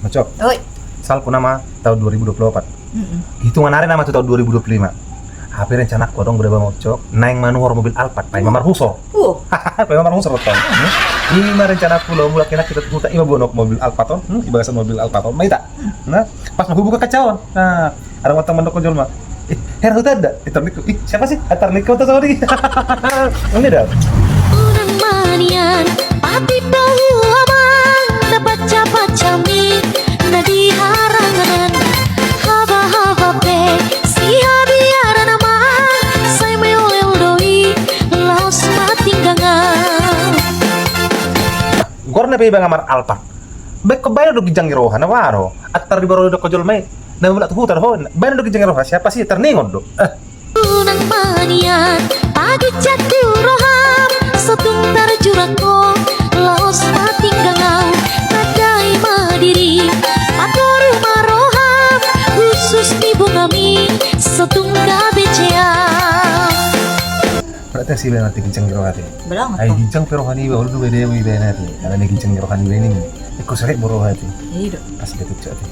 Ngocok. Oi. Salku nama tahun 2024. Hitungan hari nama tuh tahun 2025. HP rencana aku dong berapa ngocok. Naik manuhor mobil Alphard, paling mamar husor. Paling mamar husor ton. Ini rencana aku lo mulai kita tuh ima bonok mobil Alphard ton. Ibagasan mobil Alphard ton. Maita. Nah, pas mau buka kacauan. Nah, ada matang mandok konjol mah. Heran itu ada. Etarniko. Siapa sih? Etarniko tuh sorry. Ini dah. Unang manian, pati tahu abang dapat capat cami nadi harangan haba-haba pe si habiara nama saya melel doi laos matinggangan Gorna pe bang amar Alphard. Baik kebayar do gijang roha na waro. Atar di baro do kojol mai. Na mulat hutar ho. Bayar do gijang roha siapa sih terningon do. Unang manian, pagi jatuh roham setung tarjurako laos matinggangan nadai madiri atau rumah roham khusus di bungami setung gabecea. Berarti sih nanti gijang roha teh. Belang Ay atau? gijang pero hani ba ulu bede mo ibe na teh. Ana ne gijang roha ni ini. Iko sare boro hati. Iya. Pas gitu cok teh.